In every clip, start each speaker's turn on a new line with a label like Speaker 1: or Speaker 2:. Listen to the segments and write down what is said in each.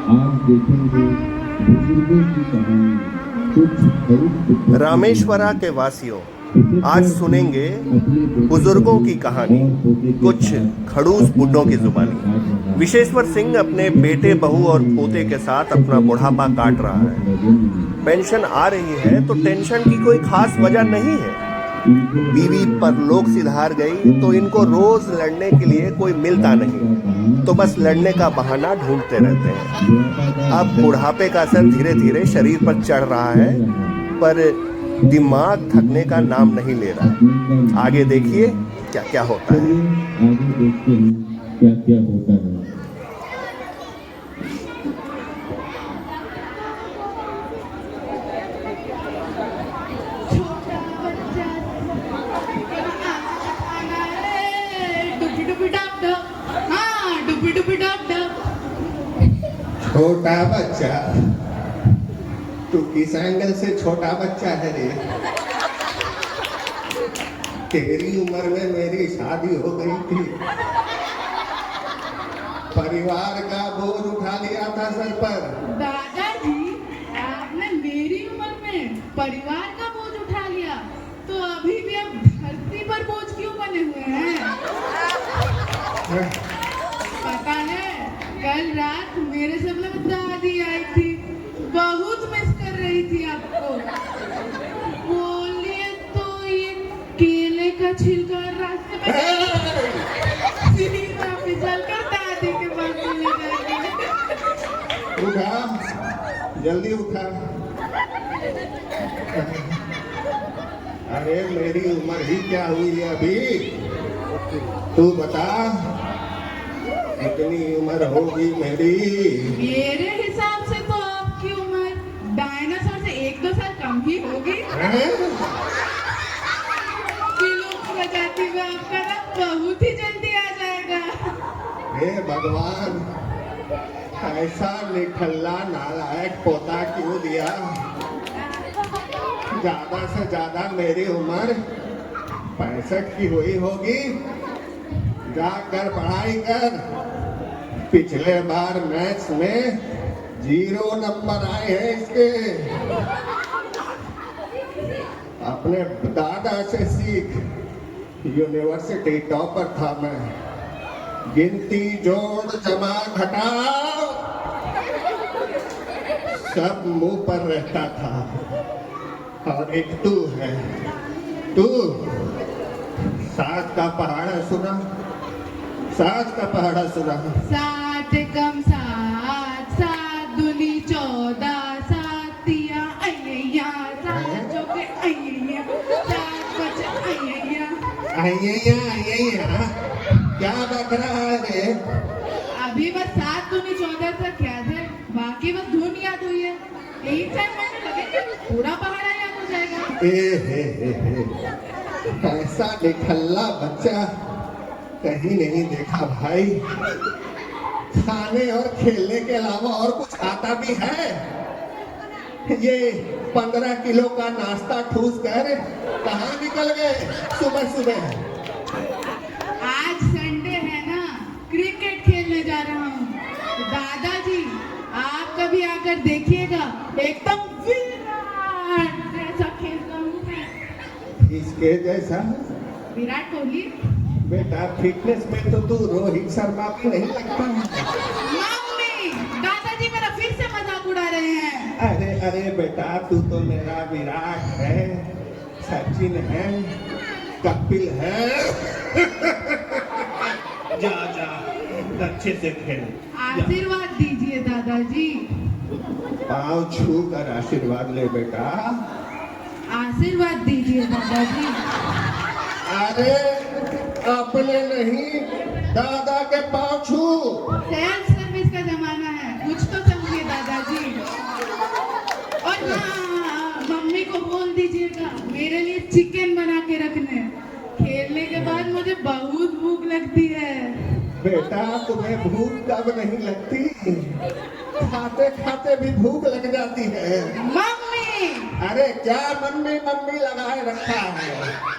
Speaker 1: आज देखेंगे बुजुर्गों की कहानी। कुछ
Speaker 2: रामेश्वरा के वासियों, आज सुनेंगे बुजुर्गों की कहानी, कुछ खड़ूस बुड्ढों की जुबानी। विशेश्वर सिंह अपने बेटे, बहू और पोते के साथ अपना बुढ़ापा काट रहा है। पेंशन आ रही है तो टेंशन की कोई खास वजह नहीं है। बीवी परलोक सिधार गई तो इनको रोज लड़ने के लिए कोई मिलता नहीं, तो बस लड़ने का बहाना ढूंढते रहते हैं। अब बुढ़ापे का असर धीरे धीरे शरीर पर चढ़ रहा है, पर दिमाग थकने का नाम नहीं ले रहा। आगे देखिए क्या क्या होता है।
Speaker 1: आगे देखते हैं क्या क्या होता है।
Speaker 3: छोटा बच्चा, तू किस एंगल से छोटा बच्चा है रे? तेरी उम्र में मेरी शादी हो गई थी, परिवार का बोझ उठा लिया था सर पर।
Speaker 4: दादाजी, आपने मेरी उम्र में परिवार का बोझ उठा लिया, तो अभी भी आप धरती पर बोझ क्यों बने हुए हैं? पता है, कल रात मेरे सपने में दादी आई थी, बहुत मिस कर रही थी आपको। बोलिए तो ये केले का छिलका रास्ते में सीधा फिसल कर दादी के पास चले जाएंगे।
Speaker 3: उठा, जल्दी उठा। अरे मेरी उम्र ही क्या हुई है अभी? तू बता, इतनी उम्र होगी मेरी?
Speaker 4: मेरे हिसाब से तो आपकी उम्र डायनासोर से 1-2 साल कम ही होगी। विलुप्त प्रजाति में आपका नाम बहुत ही जल्दी आ जाएगा।
Speaker 3: हे भगवान, ऐसा निठल्ला नालायक पोता क्यों दिया? ज्यादा से ज्यादा मेरी उम्र 65 की हुई होगी। जाकर पढ़ाई कर। पिछले बार मैथ्स में 0 नंबर आए हैं इसके। अपने दादा से सीख, यूनिवर्सिटी टॉपर था मैं। गिनती, जोड़, जमा, घटाओ सब मुंह पर रहता था। और एक तू है, तू 7 का पहाड़ा सुना? 7 का पहाड़ा सुना?
Speaker 4: 7 कम 7, 7 दूनी 14, 7 तिया अय्या, 7 चौके अय्या, 7 बचे अय्या।
Speaker 3: अय्या क्या बक रहा है रे?
Speaker 4: अभी बस 7 दूनी 14 तक याद है, बाकी बस धुन याद हुई है। 3-4 महीने लगेंगे, पूरा पहाड़ा याद हो जाएगा।
Speaker 3: ऐसा निठल्ला बच्चा कहीं नहीं देखा भाई। खाने और खेलने के अलावा और कुछ आता भी है? ये 15 किलो का नाश्ता ठूस कर कहाँ निकल गए सुबह सुबह?
Speaker 4: आज संडे है ना, क्रिकेट खेलने जा रहा हूँ। दादाजी, आप कभी आकर देखिएगा, एकदम विराट जैसा खेलता हूँ मैं।
Speaker 3: इसके जैसा?
Speaker 4: विराट कोहली?
Speaker 3: बेटा, फिटनेस में तो तू रोहित शर्मा भी नहीं लगता।
Speaker 4: मम्मी, दादाजी मेरा फिर से मजाक उड़ा रहे हैं।
Speaker 3: अरे अरे बेटा, तू तो मेरा विराट है, सचिन है, कपिल है। जा जा, अच्छे से खेल।
Speaker 4: आशीर्वाद दीजिए दादाजी।
Speaker 3: पाँव छू कर आशीर्वाद ले बेटा।
Speaker 4: आशीर्वाद दीजिए दादाजी।
Speaker 3: अरे अपने नहीं, दादा के पाँव छू।
Speaker 4: सेल्फ सर्विस का जमाना है, कुछ तो समझिए दादाजी। और हाँ, मम्मी को बोल दीजिएगा मेरे लिए चिकन बना के रखने। खेलने के बाद मुझे बहुत भूख लगती है।
Speaker 3: बेटा, तुम्हें भूख कब नहीं लगती? खाते खाते भी भूख लग जाती है।
Speaker 4: मम्मी!
Speaker 3: अरे क्या मम्मी मम्मी लगाए रखा है?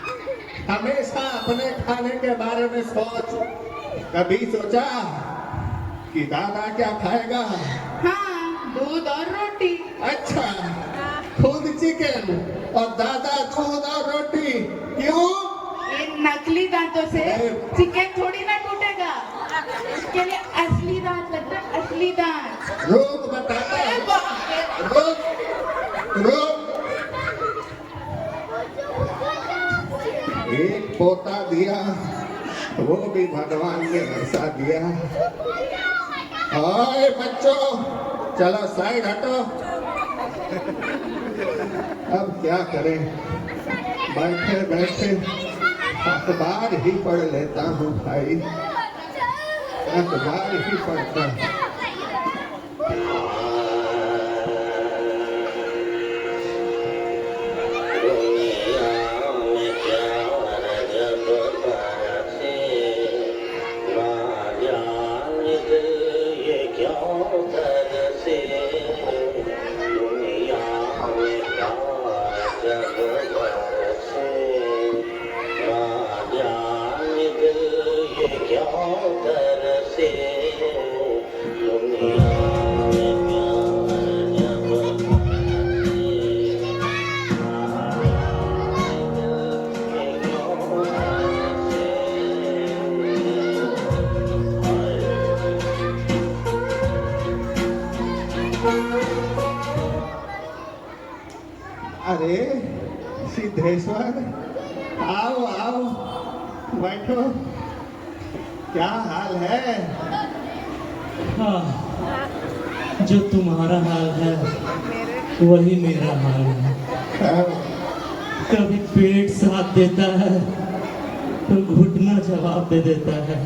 Speaker 3: हमेशा अपने खाने के बारे में सोच। कभी सोचा कि दादा क्या खाएगा?
Speaker 4: हाँ, दूध और रोटी।
Speaker 3: अच्छा, खुद चिकन और दादा दूध और रोटी, क्यों?
Speaker 4: इन नकली दांतों से चिकन थोड़ी ना टूटेगा, इसके लिए असली दांत लगता है, असली दांत।
Speaker 3: रोक बताता
Speaker 4: अरे
Speaker 3: हूँ।
Speaker 4: बाप रे।
Speaker 3: रोक रोक। एक पोता दिया, वो भी भगवान ने वैसा दिया। ओए बच्चों, चलो साइड हटो। अब क्या करें, बैठे बैठे अखबार ही पढ़ लेता हूँ भाई, अखबार ही पढ़ता हूँ। अरे सिद्धेश्वर, आओ आओ, बैठो। क्या हाल है?
Speaker 5: हाँ, जो तुम्हारा हाल है वही मेरा हाल है। कभी पेट साथ देता है तो घुटना जवाब दे देता है।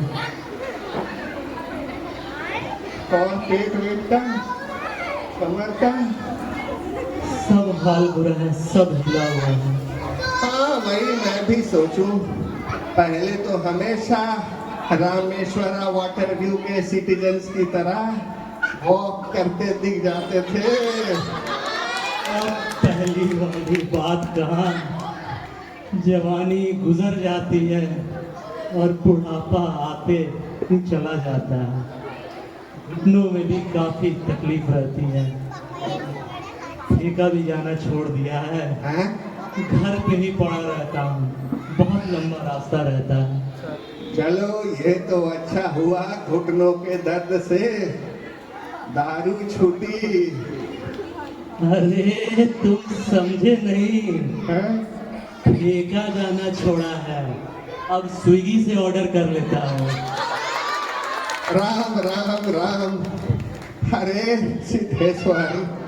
Speaker 3: और पेट वेट का, कमर का?
Speaker 5: सब हाल बुरा है, सब हिला हुआ है।
Speaker 3: हाँ, वही मैं भी सोचूं। पहले तो हमेशा रामेश्वरा वाटर व्यू के सिटीजन्स की तरह वॉक करते दिख जाते थे।
Speaker 5: अब पहली वाली बात कहाँ, जवानी गुजर जाती है और बुढ़ापा आते ही चला जाता है। घुटनों में भी काफी तकलीफ रहती है। ठेका भी जाना छोड़ दिया है,
Speaker 3: हैं?
Speaker 5: घर पे ही पड़ा रहता हूँ, बहुत लंबा रास्ता रहता है।
Speaker 3: चलो ये तो अच्छा हुआ, घुटनों के दर्द से दारू छूटी।
Speaker 5: अरे तुम समझे नहीं,
Speaker 3: हैं?
Speaker 5: ठेका जाना छोड़ा है, अब स्विगी से ऑर्डर कर लेता हूँ।
Speaker 3: राम राम राम। अरे सिद्धेश्वर,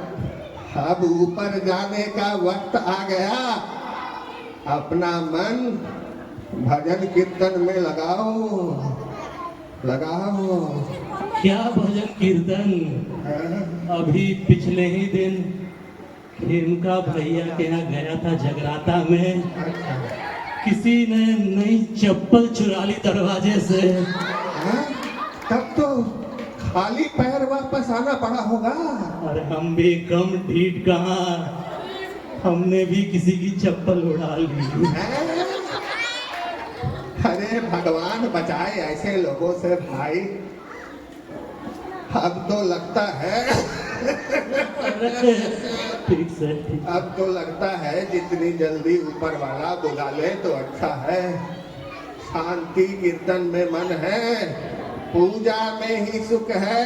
Speaker 3: अब ऊपर जाने का वक्त आ गया। अपना मन भजन कीर्तन में लगाओ लगाओ।
Speaker 5: क्या भजन कीर्तन,
Speaker 3: हैं?
Speaker 5: अभी पिछले ही दिन खेमका भैया के यहाँ गया था जगराता में,
Speaker 3: अच्छा।
Speaker 5: किसी ने नई चप्पल चुरा ली दरवाजे से।
Speaker 3: हैं? तब तो खाली पैर वापस आना पड़ा होगा।
Speaker 5: और हम भी कम ढीठ कहाँ, हमने भी किसी की चप्पल उड़ा ली।
Speaker 3: हैं? अरे भगवान बचाए ऐसे लोगों से भाई। अब तो लगता है
Speaker 5: ठीक से ठीक।
Speaker 3: अब तो लगता है जितनी जल्दी ऊपर वाला बुला ले तो अच्छा है। शांति कीर्तन में मन है, पूजा में ही सुख है,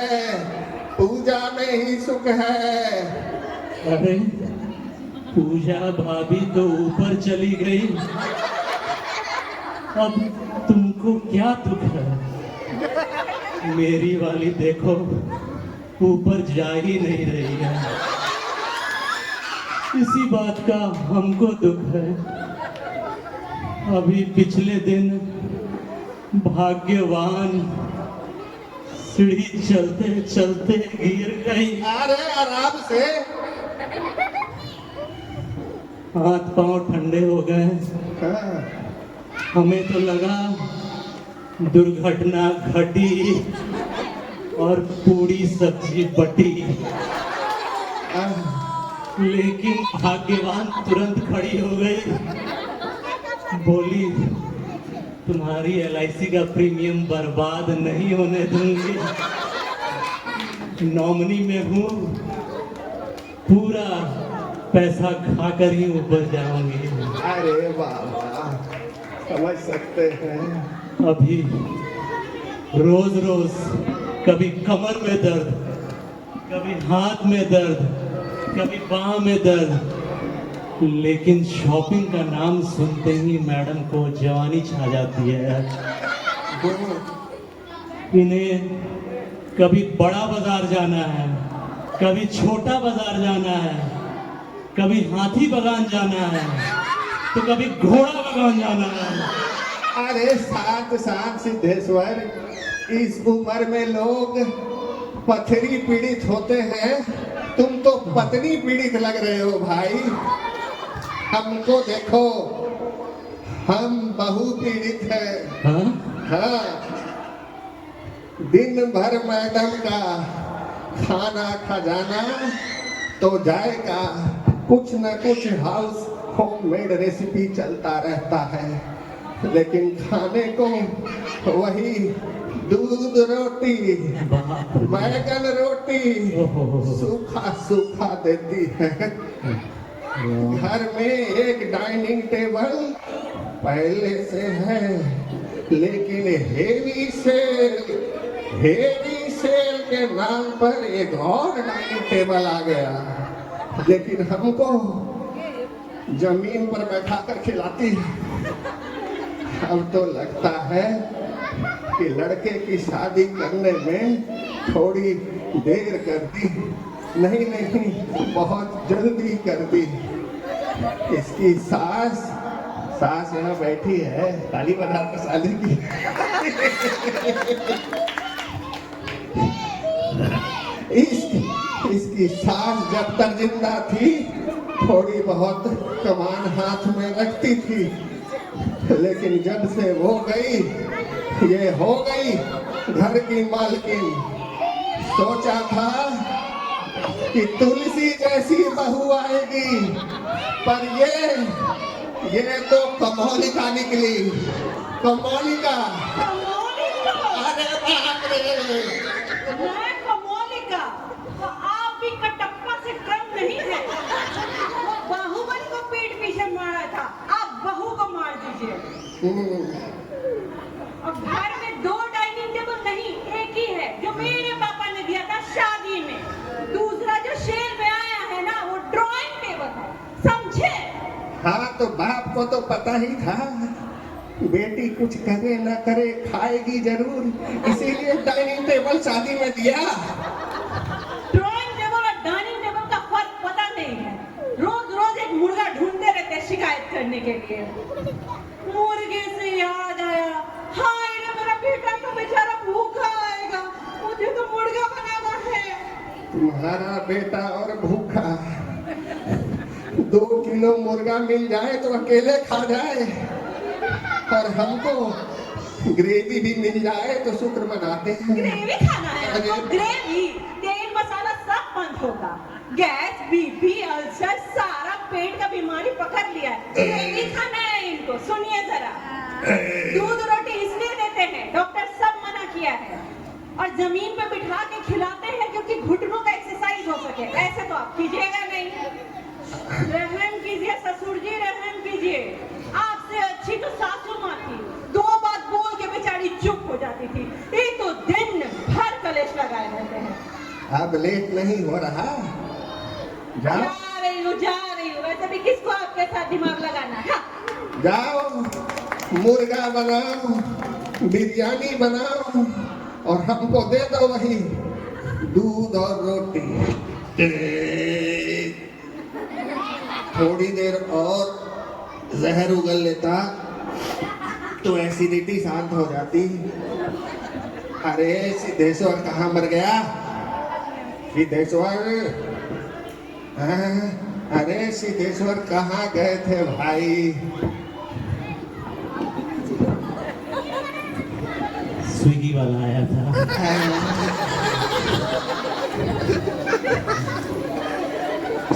Speaker 3: पूजा में ही सुख है।
Speaker 5: अरे पूजा भाभी तो ऊपर चली गई, अब तुमको क्या दुख है? मेरी वाली देखो ऊपर जा ही नहीं रही है, इसी बात का हमको दुख है। अभी पिछले दिन भाग्यवान सीढ़ी चलते चलते गिर गई,
Speaker 3: अरे आराम से।
Speaker 5: हाथ पांव ठंडे हो गए।
Speaker 3: हाँ,
Speaker 5: हमें तो लगा दुर्घटना घटी और पूरी सब्जी बटी, लेकिन भाग्यवान तुरंत खड़ी हो गई, बोली तुम्हारी LIC का प्रीमियम बर्बाद नहीं होने दूंगी। नॉमिनी में हूँ, पूरा पैसा खाकर ही ऊपर जाऊंगी।
Speaker 3: अरे बाबा, समझ सकते हैं।
Speaker 5: अभी रोज रोज कभी कमर में दर्द, कभी हाथ में दर्द, कभी बाह में दर्द, लेकिन शॉपिंग का नाम सुनते ही मैडम को जवानी छा जाती है। इन्हें कभी बड़ा बाजार जाना है, कभी छोटा बाजार जाना है, कभी हाथी बागान जाना है, तो कभी घोड़ा बागान जाना है।
Speaker 3: अरे साथ साथ सिद्धेश्वर, इस उम्र में लोग पथरी पीड़ित होते हैं, तुम तो पत्नी पीड़ित लग रहे हो भाई। हमको देखो, हम बहु पीड़ित हैं।
Speaker 5: हाँ?
Speaker 3: हाँ, दिन भर मैडम का खाना खजाना तो जाएगा, कुछ न कुछ हाउस होममेड रेसिपी चलता रहता है, लेकिन खाने को वही दूध रोटी, बैगन रोटी सूखा सूखा देती है। घर में एक डाइनिंग टेबल पहले से है, लेकिन हेवी सेल के नाम पर एक और डाइनिंग टेबल आ गया, लेकिन हमको जमीन पर बैठा कर खिलाती है। अब तो लगता है कि लड़के की शादी करने में थोड़ी देर कर दी, नहीं बहुत जल्दी कर दी। इसकी सास यहाँ बैठी है, ताली बजा कर शादी की। इसकी सास जब तक जिंदा थी थोड़ी बहुत कमान हाथ में रखती थी, लेकिन जब से वो गई, ये हो गई घर की मालकिन। सोचा था कि तुलसी जैसी बहू आएगी, पर ये तो कमौलिका निकली। कमौलिका, अरे बाप रे!
Speaker 6: मैं कमौलिका, तो आप भी कटप्पा से कम नहीं है। वो बाहुबली को पीठ पीछे मारा था, आप बहू को मार दीजिए। अब घर में 2 डाइनिंग टेबल नहीं, एक ही है, जो मेरे पापा ने दिया था शादी में। दूसरा जो शेर में आया है ना, वो ड्राइंग टेबल है, समझे?
Speaker 3: हाँ, तो बाप को तो पता ही था बेटी कुछ करे ना करे खाएगी जरूर, इसीलिए डाइनिंग टेबल शादी में दिया।
Speaker 6: ड्राइंग टेबल और डाइनिंग टेबल का फर्क पता नहीं है। रोज रोज एक मुर्गा ढूंढते रहते हैं शिकायत करने के लिए। मुर्गे से याद आया, हाय रे मेरा बेटा तो बेचारा भूखा आएगा, मुझे तो मुर्गा बनाना है।
Speaker 3: तुम्हारा बेटा और भूखा, 2 किलो मुर्गा मिल जाए तो अकेले खा जाए, और हमको ग्रेवी भी मिल जाए तो शुक्र मनाते हैं।
Speaker 6: ग्रेवी खाना है हमको, ग्रेवी, तेल मसाला सब बंद होगा। गैस, बीपी, अल्सर, सारा पेट का बीमारी पकड़ लिया है। ग्रेवी खाना है इनको। सुनिए जरा, दूध रोटी इसलिए देते हैं, डॉक्टर सब मना किया है, और जमीन पे बिठा के खिलाते हैं क्योंकि घुटनों का एक्सरसाइज हो सके। ऐसे तो आप कीजिएगा नहीं। रहम कीजिए ससुर जी, रहम कीजिए। आपसे अच्छी तो सासू माँ थी, 2 बात बोल के बेचारी चुप हो जाती थी। ये तो दिन भर कलेश लगाए रहते हैं।
Speaker 3: अब लेट नहीं हो रहा,
Speaker 6: जा रही हूँ। वैसे भी किसको आपके साथ दिमाग लगाना है?
Speaker 3: जाओ, मुर्गा बनाओ, बिरयानी बनाओ, और हमको दे दो वही दूध और रोटी। थोड़ी देर और जहर उगल लेता तो एसिडिटी शांत हो जाती। अरे सिद्धेश्वर कहाँ मर गया? सिद्धेश्वर, अरे सिद्धेश्वर कहाँ गए थे भाई?
Speaker 5: स्विगी वाला आया था।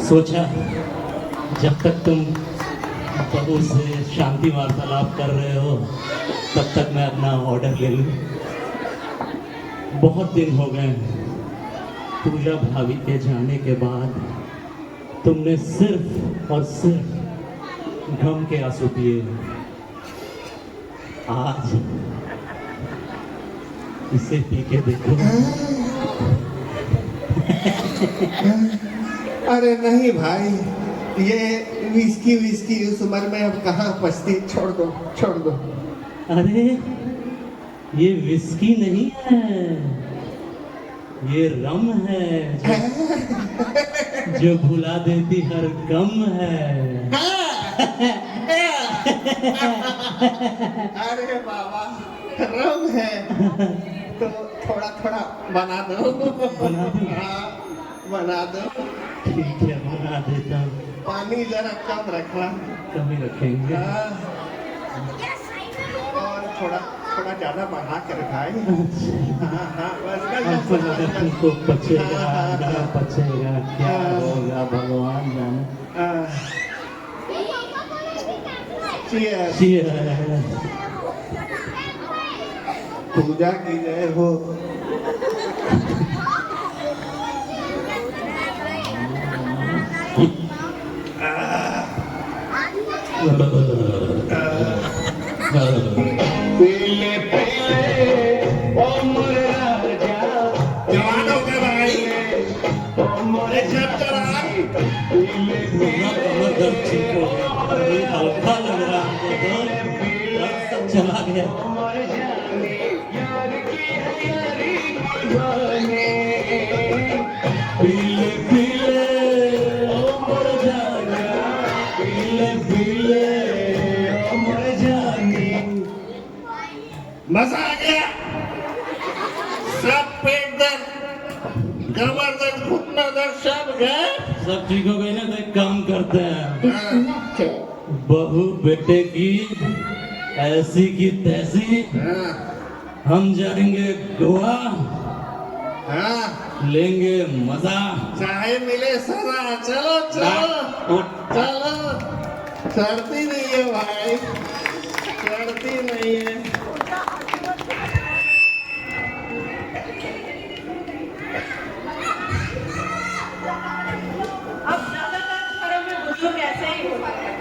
Speaker 5: सोचा जब तक तुम बहू से शांति वार्तालाप कर रहे हो, तब तक मैं अपना ऑर्डर ले लूं। बहुत दिन हो गए पूजा भाभी के जाने के बाद तुमने सिर्फ और सिर्फ गम के आंसू पिए। आज इसे पी के देखो।
Speaker 3: अरे नहीं भाई, ये विस्की विस्की इस उम्र में अब कहाँ पछती, छोड़ दो छोड़ दो।
Speaker 5: अरे ये विस्की नहीं है, ये रम है जो भुला देती हर गम है।
Speaker 3: अरे बाबा, रम है तो थोड़ा थोड़ा बना दो।
Speaker 5: बना दो?
Speaker 3: हाँ, बना दो।
Speaker 5: ठीक है, बना देता हूँ।
Speaker 3: पानी जरा कम रखना।
Speaker 5: कमी रखेंगे।
Speaker 3: हाँ, और थोड़ा थोड़ा ज्यादा बढ़ा कर खाए। हाँ हाँ, बस
Speaker 5: अब तो लगा तुमको पचेगा ना पचेगा, क्या होगा भगवान जाने।
Speaker 3: Cheers।
Speaker 5: Cheers।
Speaker 3: पूजा की जय हो। पीले पीले ओ मोरे राजा, जवान हो गए भाई, ओ मोरे जब चढ़ाई। पीले
Speaker 5: कमर दर्द ठीक हो गया, अभी हल्का लग रहा है तो दर्द सब चला गया। पीले पीले ओ मोर जाना, पीले पीले ओ मोर जानी।
Speaker 3: मजा आ गया। सब पेट दर्द, कमर दर्द, घुटना दर्द सब गए।
Speaker 5: सब ठीक हो गई ना, तो एक काम करते हैं, बहू बेटे की ऐसी की तैसी, हम जाएंगे गोवा,
Speaker 3: हाँ,
Speaker 5: लेंगे मजा।
Speaker 3: चाहे मिले सजा। चलो चलो चलो। चढ़ती नहीं है भाई, चढ़ती नहीं है।
Speaker 6: अब ज्यादातर घरों में बुजुर्ग ऐसे ही होते हैं,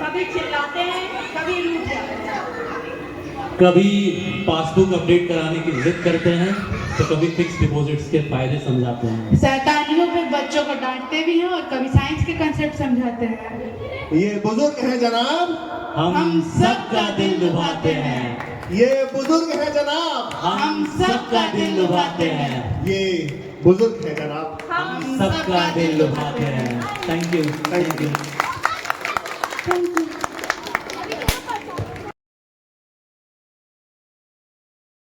Speaker 6: कभी चिल्लाते हैं, कभी रूठ जाते हैं।
Speaker 5: कभी पासबुक अपडेट कराने की जिद करते हैं, तो कभी फिक्स डिपॉजिट्स के फायदे समझाते हैं।
Speaker 4: शैतानियों पे बच्चों को डांटते भी हैं और कभी साइंस के कंसेप्ट समझाते हैं।
Speaker 3: ये बुजुर्ग है जनाब,
Speaker 5: हम सबका दिल लुभाते हैं।
Speaker 3: ये बुजुर्ग है जनाब,
Speaker 5: हम सबका दिल लुभाते हैं।
Speaker 3: ये बुजुर्ग है जनाब।
Speaker 5: हम सबका दिल लुभाते हैं। Thank you, thank you.
Speaker 4: Thank you.